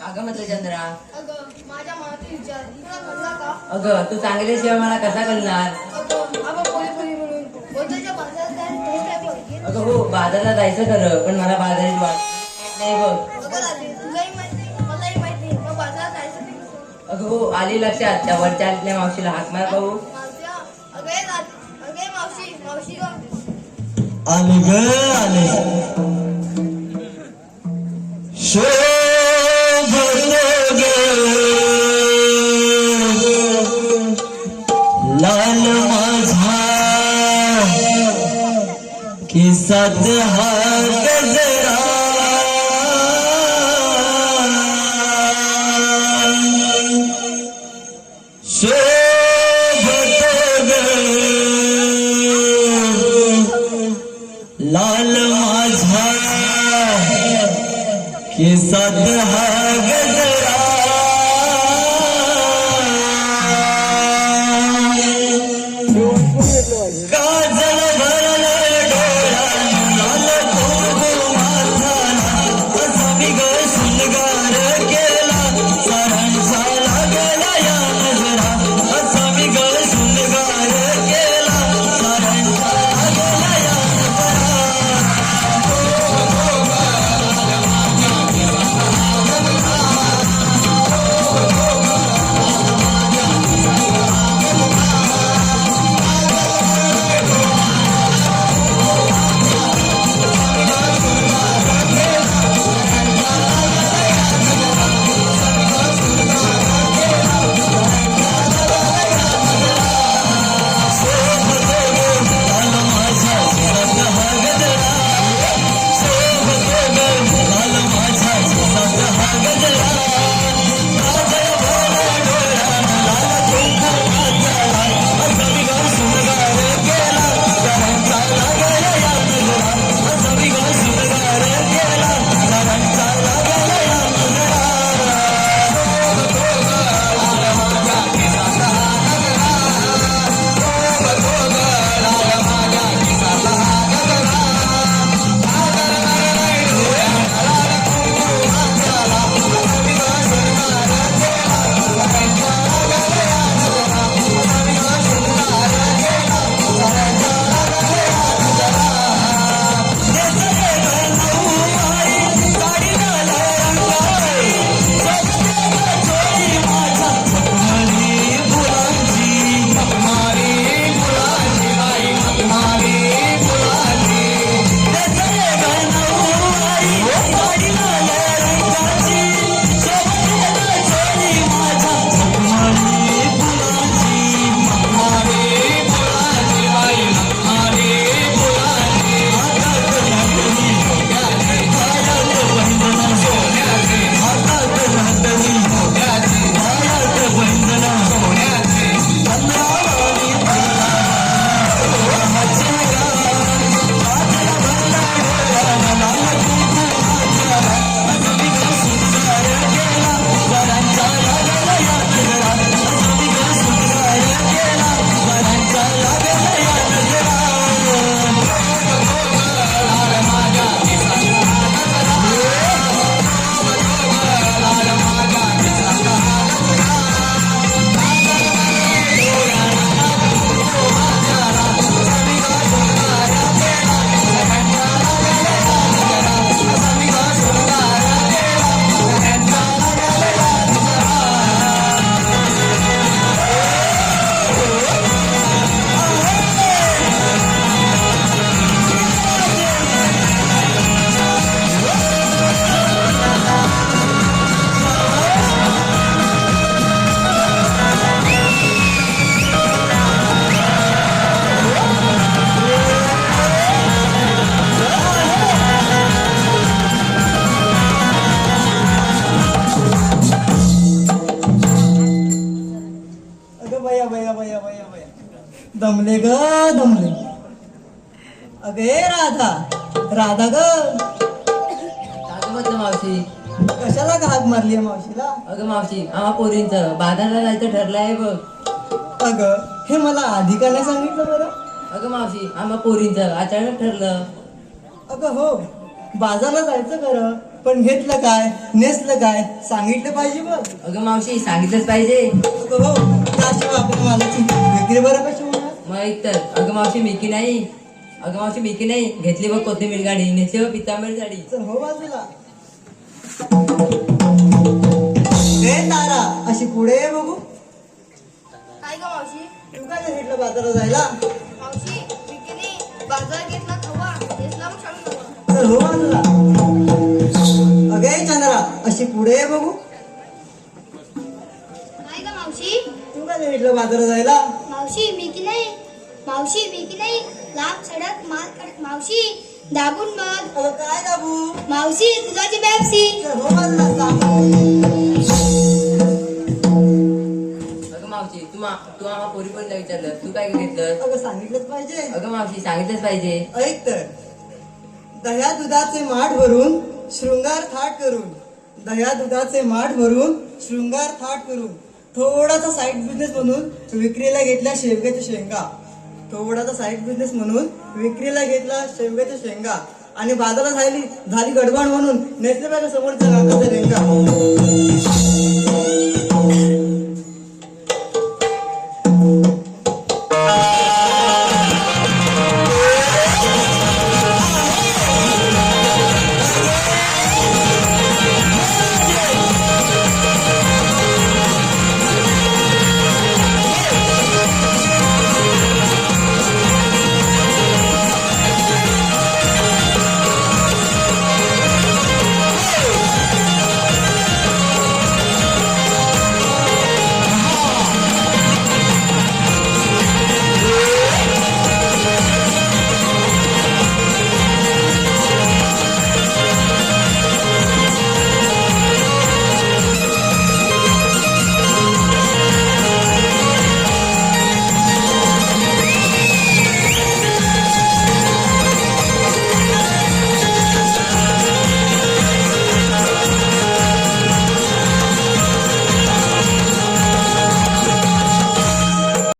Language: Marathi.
अगं म्हटलं चंद्रा, अगं माझ्या मनात विचार तुला कळला का? अगं तू चांगल्याशिवाय मला कसा कळणार? अगं आपण पोरी म्हणून बोलतोच्या बाजारात जायचं बघ. अगं हो, बाजारला जायचं खरं, पण मला बाजाराची वाट नाही बघ. अगं रात्री तुलाही माहिती मलाही माहिती मग बाजारात जायचं ते कसं? अगं हो, आली लक्षात. त्या वरच्या आतल्या मावशीला हाक मार पाहू. मावशी अगे मावशी मावशी गं. आले ग आले शोभतो ग लाल माझा केसात हा गजरा लाल माझा केसात हा गजरा काजल भरल डोळ्यात लाल कुंकुमाचा असा मी ग शृंगार केला सरांचा लागला या नजरा असा मी ग शृंगार केला सरांचा लागला या दमले ग दमले. अगे राधा राधा ग अगं म्हटलं मावशी, कशाला घाग मारली मावशीला? अगं मावशी, आम्हा पोरींचं बाजारला जायचं ठरलंय बघ. अगं हे मला आधी का नाही सांगितलं बरं? अगं मावशी, आम्हा पोरींचं अचानक ठरलं. अगं हो, बाजारला जायचं खरं, पण घेतलं काय नेसलं काय सांगितलं पाहिजे बघ. अगं मावशी सांगितलंच पाहिजे. अगं हो त्याशिवाय आपल्या मालाची विक्री बरं कशी होणार. मग तर अगं मावशी मिकी नाही. अगं मावशी मिकी नाही. घेतली बघ कोथिंबीर गाडी, नेसली बघ पितांबरी साडी. चल हो बाजूला. हे तारा अशी पुढे ये बघू. काय ग मावशी? तू काय घेतलं बाजारात जायला. मावशी विकीने बाजार घेतला खवा घेतला मग शाळेत नवा. चल हो बाजूला. अगे चंद्रा अशी पुढे ये बघू. काय ग मावशी? तू काय घेतलं बाजारात जायला. मावशी मी की नाही. मावशी मी की नाही. लांब सडक माल कडक मावशी दाबून बघ. अगं काय दाबू. मावशी दुधाची बॅप्सी. चल हो बाजूला. अगं मावशी तू आम्हा पोरी पोरीला विचारलं, तू काय घेतलं. अगं सांगितलंच पाहिजे. अगं मावशी सांगितलंच पाहिजे. ऐक तर दह्या दुधाचे माठ भरून शृंगार थाट करून, दह्या दुधाचे माठ भरून शृंगार थाट करून, थोडासा साईड बिझनेस म्हणून विक्रीला घेतल्या शेवग्याच्या शेंगा. थोडासा साईड बिझनेस म्हणून विक्रीला घेतला शेवग्याच्या शेंगा आणि बाजारात झाली गडबड म्हणून नेसले पाहिजे समोरच्या काकाचा लेंगा.